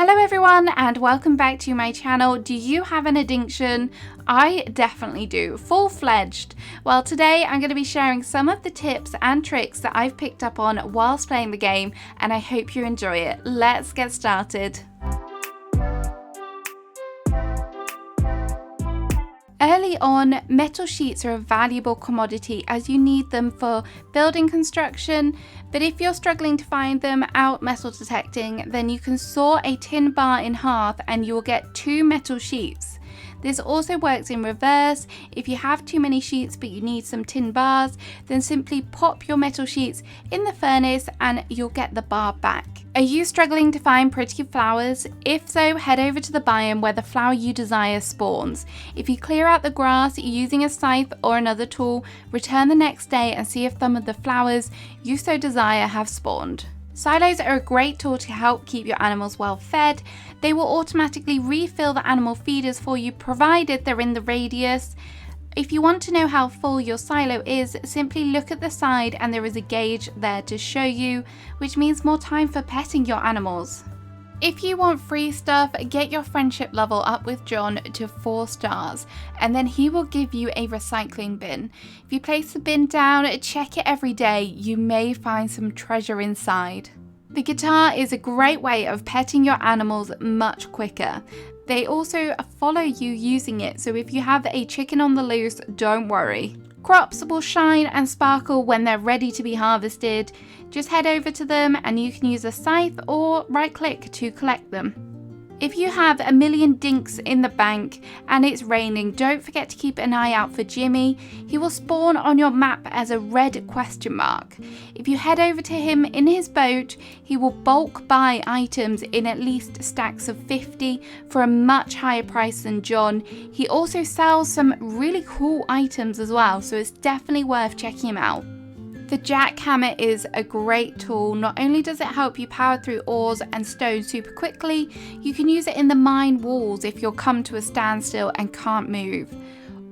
Hello everyone and welcome back to my channel. Do you have an addiction? I definitely do, full-fledged. Well, today I'm going to be sharing some of the tips and tricks that I've picked up on whilst playing the game, and I hope you enjoy it. Let's get started. Early on, metal sheets are a valuable commodity as you need them for building construction, but if you're struggling to find them out metal detecting, then you can saw a tin bar in half and you will get 2 metal sheets. This also works in reverse. If you have too many sheets but you need some tin bars, then simply pop your metal sheets in the furnace and you'll get the bar back. Are you struggling to find pretty flowers? If so, head over to the biome where the flower you desire spawns. If you clear out the grass using a scythe or another tool, return the next day and see if some of the flowers you so desire have spawned. Silos are a great tool to help keep your animals well fed. They will automatically refill the animal feeders for you provided they're in the radius. If you want to know how full your silo is, simply look at the side and there is a gauge there to show you, which means more time for petting your animals. If you want free stuff, get your friendship level up with John to 4 stars, and then he will give you a recycling bin. If you place the bin down, check it every day, you may find some treasure inside. The guitar is a great way of petting your animals much quicker. They also follow you using it, so if you have a chicken on the loose, don't worry. Crops will shine and sparkle when they're ready to be harvested. Just head over to them and you can use a scythe or right click to collect them. If you have a million dinks in the bank and it's raining, don't forget to keep an eye out for Jimmy. He will spawn on your map as a red question mark. If you head over to him in his boat, he will bulk buy items in at least stacks of 50 for a much higher price than John. He also sells some really cool items as well, so it's definitely worth checking him out. The Jackhammer is a great tool. Not only does it help you power through ores and stone super quickly, you can use it in the mine walls if you'll come to a standstill and can't move.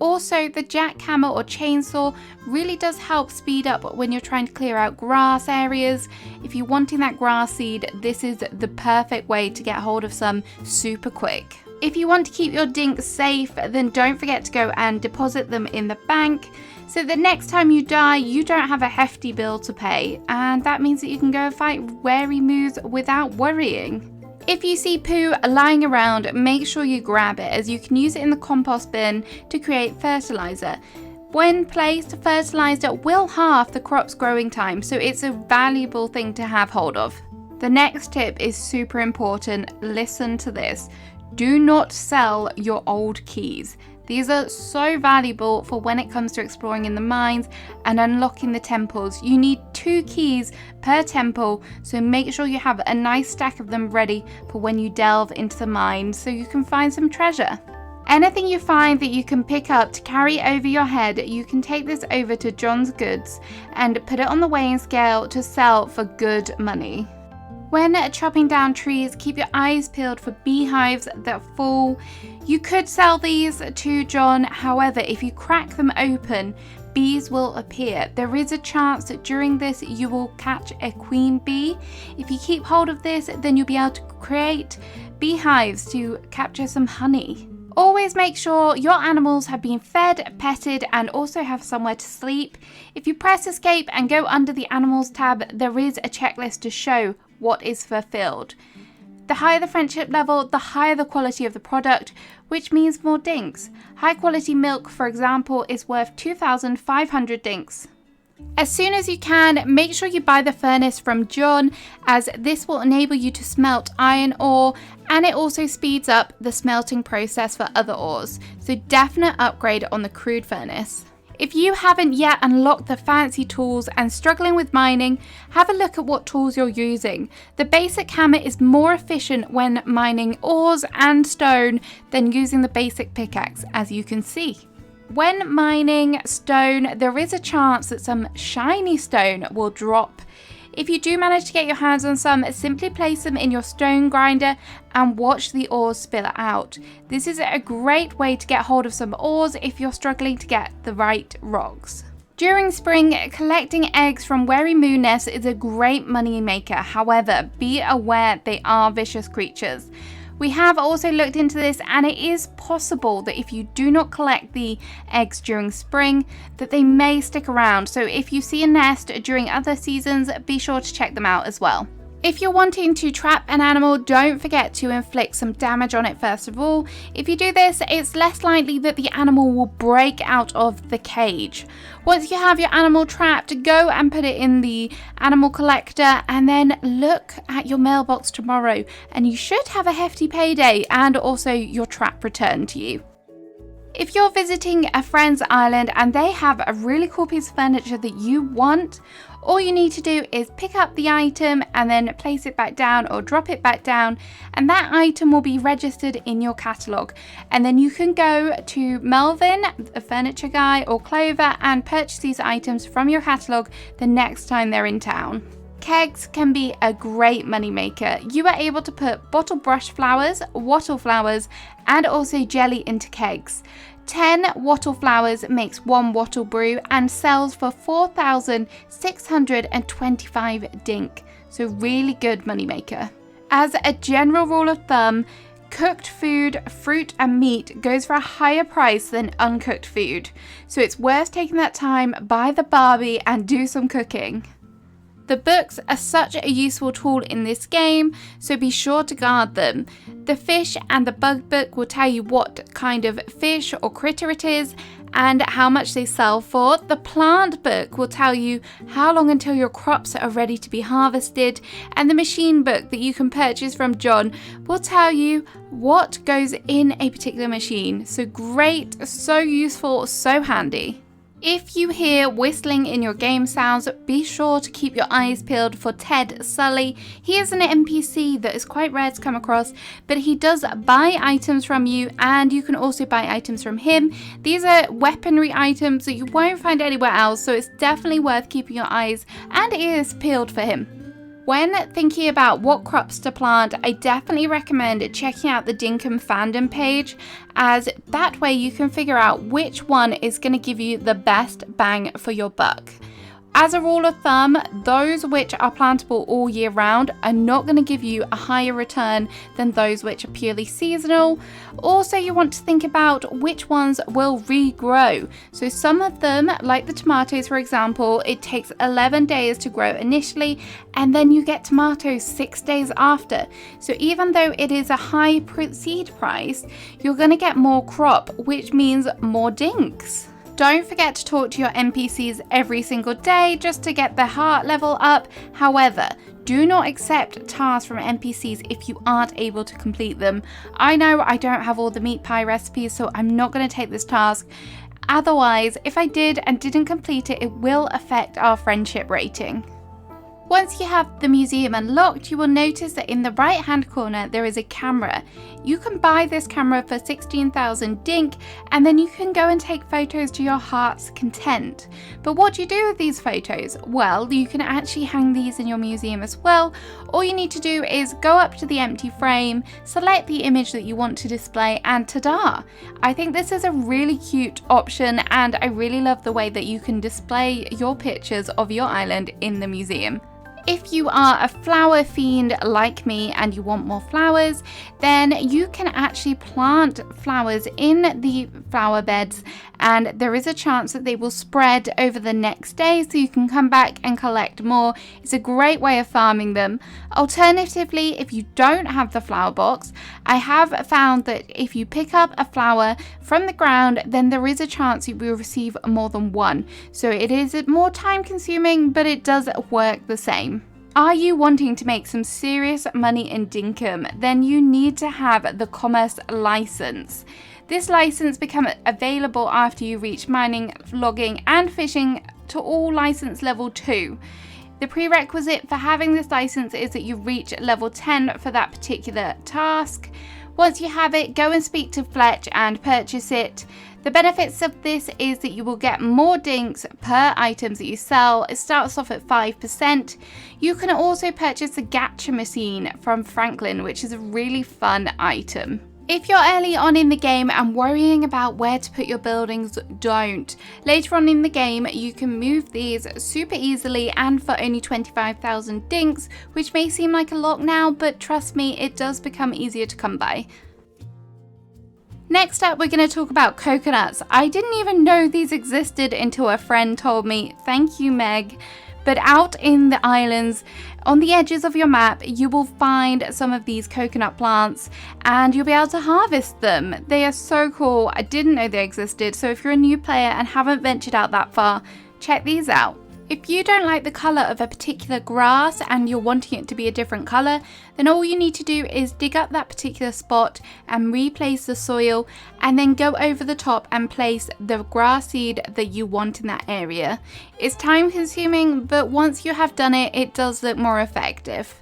Also, the jackhammer or chainsaw really does help speed up when you're trying to clear out grass areas. If you're wanting that grass seed, this is the perfect way to get hold of some super quick. If you want to keep your dinks safe, then don't forget to go and deposit them in the bank, so the next time you die, you don't have a hefty bill to pay, and that means that you can go fight wary moves without worrying. If you see poo lying around, make sure you grab it, as you can use it in the compost bin to create fertilizer. When placed, fertilizer will halve the crop's growing time, so it's a valuable thing to have hold of. The next tip is super important. Listen to this. Do not sell your old keys. These are so valuable for when it comes to exploring in the mines and unlocking the temples. You need 2 keys per temple, so make sure you have a nice stack of them ready for when you delve into the mine so you can find some treasure. Anything you find that you can pick up to carry over your head, you can take this over to John's Goods and put it on the weighing scale to sell for good money. When chopping down trees, keep your eyes peeled for beehives that fall. You could sell these to John, however, if you crack them open, bees will appear. There is a chance that during this you will catch a queen bee. If you keep hold of this, then you'll be able to create beehives to capture some honey. Always make sure your animals have been fed, petted, and also have somewhere to sleep. If you press escape and go under the animals tab, there is a checklist to show what is fulfilled. The higher the friendship level, the higher the quality of the product, which means more dinks. High quality milk, for example, is worth 2,500 dinks. As soon as you can, make sure you buy the furnace from John, as this will enable you to smelt iron ore, and it also speeds up the smelting process for other ores, so definite upgrade on the crude furnace. If you haven't yet unlocked the fancy tools and struggling with mining, have a look at what tools you're using. The basic hammer is more efficient when mining ores and stone than using the basic pickaxe, as you can see. When mining stone, there is a chance that some shiny stone will drop. If you do manage to get your hands on some, simply place them in your stone grinder and watch the ores spill out. This is a great way to get hold of some ores if you're struggling to get the right rocks. During spring, collecting eggs from wary moon nests is a great money maker. However, be aware they are vicious creatures. We have also looked into this, and it is possible that if you do not collect the eggs during spring, that they may stick around. So if you see a nest during other seasons, be sure to check them out as well. If you're wanting to trap an animal, don't forget to inflict some damage on it first of all. If you do this, it's less likely that the animal will break out of the cage. Once you have your animal trapped, go and put it in the animal collector, and then look at your mailbox tomorrow, and you should have a hefty payday and also your trap returned to you. If you're visiting a friend's island and they have a really cool piece of furniture that you want, all you need to do is pick up the item and then place it back down or drop it back down, and that item will be registered in your catalogue. And then you can go to Melvin, a furniture guy, or Clover and purchase these items from your catalogue the next time they're in town. Kegs can be a great money maker. You are able to put bottle brush flowers, wattle flowers, and also jelly into kegs. 10 wattle flowers makes 1 wattle brew and sells for 4,625 dink. So really good money maker. As a general rule of thumb, cooked food, fruit and meat goes for a higher price than uncooked food. So it's worth taking that time, buy the Barbie and do some cooking. The books are such a useful tool in this game, so be sure to guard them. The fish and the bug book will tell you what kind of fish or critter it is and how much they sell for. The plant book will tell you how long until your crops are ready to be harvested, and the machine book that you can purchase from John will tell you what goes in a particular machine. So great, so useful, so handy. If you hear whistling in your game sounds, be sure to keep your eyes peeled for Ted Sully. He is an NPC that is quite rare to come across, but he does buy items from you, and you can also buy items from him. These are weaponry items that you won't find anywhere else, so it's definitely worth keeping your eyes and ears peeled for him. When thinking about what crops to plant, I definitely recommend checking out the Dinkum fandom page, as that way you can figure out which one is going to give you the best bang for your buck. As a rule of thumb, those which are plantable all year round are not going to give you a higher return than those which are purely seasonal. Also, you want to think about which ones will regrow. So some of them, like the tomatoes for example, it takes 11 days to grow initially, and then you get tomatoes 6 days after. So even though it is a high seed price, you're going to get more crop, which means more dinks. Don't forget to talk to your NPCs every single day just to get their heart level up. However, do not accept tasks from NPCs if you aren't able to complete them. I know I don't have all the meat pie recipes, so I'm not going to take this task. Otherwise, if I did and didn't complete it, it will affect our friendship rating. Once you have the museum unlocked, you will notice that in the right hand corner there is a camera. You can buy this camera for 16,000 dink, and then you can go and take photos to your heart's content. But what do you do with these photos? Well, you can actually hang these in your museum as well. All you need to do is go up to the empty frame, select the image that you want to display, and ta-da! I think this is a really cute option, and I really love the way that you can display your pictures of your island in the museum. If you are a flower fiend like me and you want more flowers, then you can actually plant flowers in the flower beds, and there is a chance that they will spread over the next day, so you can come back and collect more. It's a great way of farming them. Alternatively, if you don't have the flower box, I have found that if you pick up a flower from the ground, then there is a chance you will receive more than one. So it is more time consuming, but it does work the same. Are you wanting to make some serious money in Dinkum? Then you need to have the commerce license. This license becomes available after you reach mining, logging and fishing to all license level 2. The prerequisite for having this license is that you reach level 10 for that particular task. Once you have it, go and speak to Fletch and purchase it. The benefits of this is that you will get more dinks per items that you sell. It starts off at 5%. You can also purchase the gacha machine from Franklin, which is a really fun item. If you're early on in the game and worrying about where to put your buildings, don't. Later on in the game, you can move these super easily and for only 25,000 dinks, which may seem like a lot now, but trust me, it does become easier to come by. Next up, we're going to talk about coconuts. I didn't even know these existed until a friend told me. Thank you, Meg. But out in the islands, on the edges of your map, you will find some of these coconut plants and you'll be able to harvest them. They are so cool. I didn't know they existed. So if you're a new player and haven't ventured out that far, check these out. If you don't like the colour of a particular grass and you're wanting it to be a different colour, then all you need to do is dig up that particular spot and replace the soil and then go over the top and place the grass seed that you want in that area. It's time consuming, but once you have done it, it does look more effective.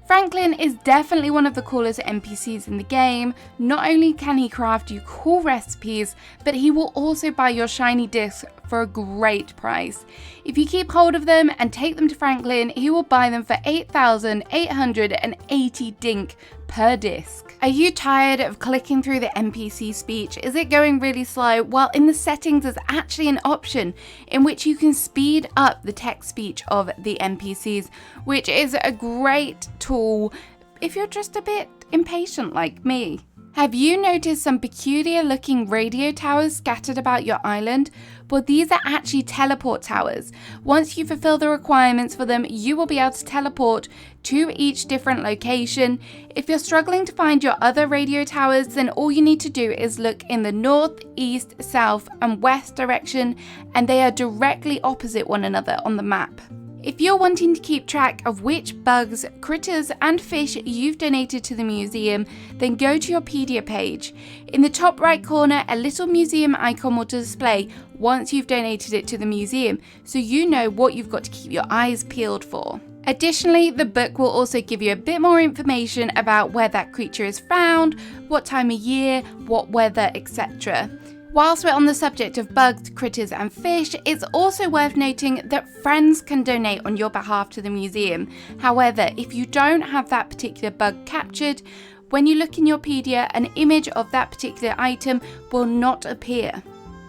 Franklin is definitely one of the coolest NPCs in the game. Not only can he craft you cool recipes, but he will also buy your shiny discs for a great price. If you keep hold of them and take them to Franklin, he will buy them for 8,880 dink per disc. Are you tired of clicking through the NPC speech? Is it going really slow? Well, in the settings there's actually an option in which you can speed up the text speech of the NPCs, which is a great tool if you're just a bit impatient like me. Have you noticed some peculiar looking radio towers scattered about your island? Well, these are actually teleport towers. Once you fulfill the requirements for them, you will be able to teleport to each different location. If you're struggling to find your other radio towers, then all you need to do is look in the north, east, south, and west direction, and they are directly opposite one another on the map. If you're wanting to keep track of which bugs, critters, and fish you've donated to the museum, then go to your Pedia page. In the top right corner, a little museum icon will display once you've donated it to the museum, so you know what you've got to keep your eyes peeled for. Additionally, the book will also give you a bit more information about where that creature is found, what time of year, what weather, etc. Whilst we're on the subject of bugs, critters and fish, it's also worth noting that friends can donate on your behalf to the museum. However, if you don't have that particular bug captured, when you look in your Pedia, an image of that particular item will not appear.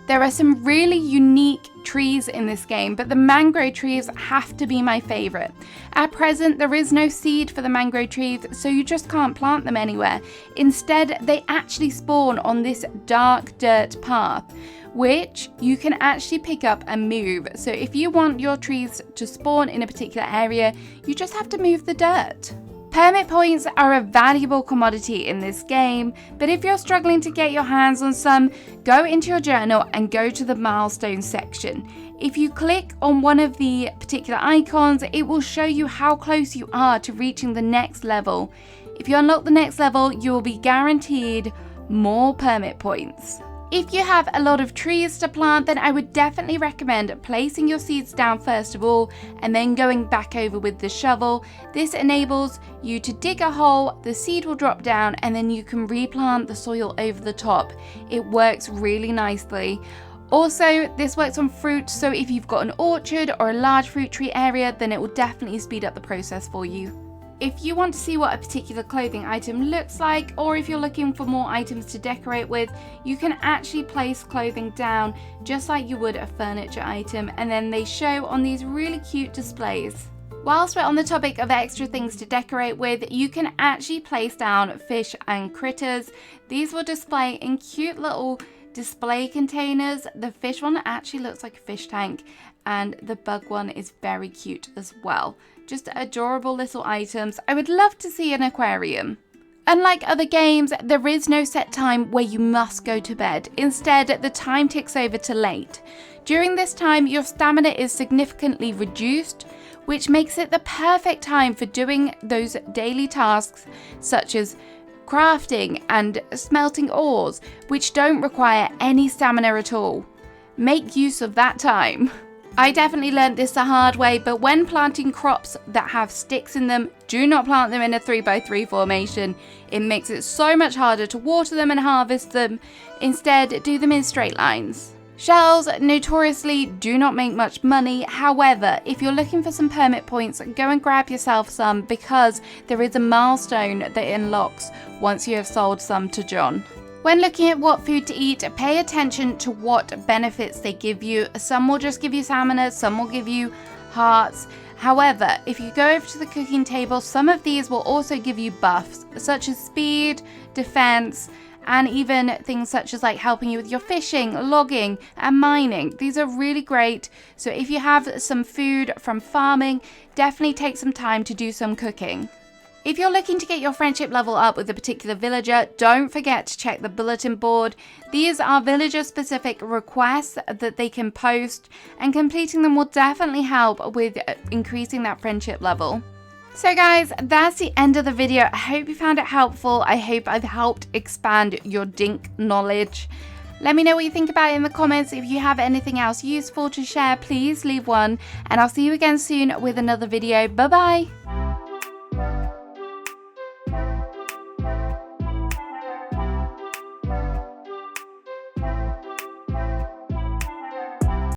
There are some really unique trees in this game, but the mangrove trees have to be my favourite. At present, there is no seed for the mangrove trees, so you just can't plant them anywhere. Instead, they actually spawn on this dark dirt path, which you can actually pick up and move. So if you want your trees to spawn in a particular area, you just have to move the dirt. Permit points are a valuable commodity in this game, but if you're struggling to get your hands on some, go into your journal and go to the milestones section. If you click on one of the particular icons, it will show you how close you are to reaching the next level. If you unlock the next level, you will be guaranteed more permit points. If you have a lot of trees to plant, then I would definitely recommend placing your seeds down first of all and then going back over with the shovel. This enables you to dig a hole, the seed will drop down, and then you can replant the soil over the top. It works really nicely. Also, this works on fruit, so if you've got an orchard or a large fruit tree area, then it will definitely speed up the process for you. If you want to see what a particular clothing item looks like, or if you're looking for more items to decorate with, you can actually place clothing down just like you would a furniture item, and then they show on these really cute displays. Whilst we're on the topic of extra things to decorate with, you can actually place down fish and critters. These will display in cute little display containers. The fish one actually looks like a fish tank, and the bug one is very cute as well. Just adorable little items. I would love to see an aquarium. Unlike other games, there is no set time where you must go to bed. Instead, the time ticks over to late. During this time, your stamina is significantly reduced, which makes it the perfect time for doing those daily tasks such as crafting and smelting ores, which don't require any stamina at all. Make use of that time. I definitely learned this the hard way, but when planting crops that have sticks in them, do not plant them in a 3x3 formation. It makes it so much harder to water them and harvest them. Instead, do them in straight lines. Shells notoriously do not make much money. However, if you're looking for some permit points, go and grab yourself some, because there is a milestone that unlocks once you have sold some to John. When looking at what food to eat, pay attention to what benefits they give you. Some will just give you stamina, some will give you hearts. However, if you go over to the cooking table, some of these will also give you buffs, such as speed, defense, and even things such as like helping you with your fishing, logging, and mining. These are really great. So if you have some food from farming, definitely take some time to do some cooking. If you're looking to get your friendship level up with a particular villager, don't forget to check the bulletin board. These are villager specific requests that they can post, and completing them will definitely help with increasing that friendship level. So guys, that's the end of the video. I hope you found it helpful. I hope I've helped expand your Dink knowledge. Let me know what you think about it in the comments. If you have anything else useful to share, please leave one. And I'll see you again soon with another video. Bye bye.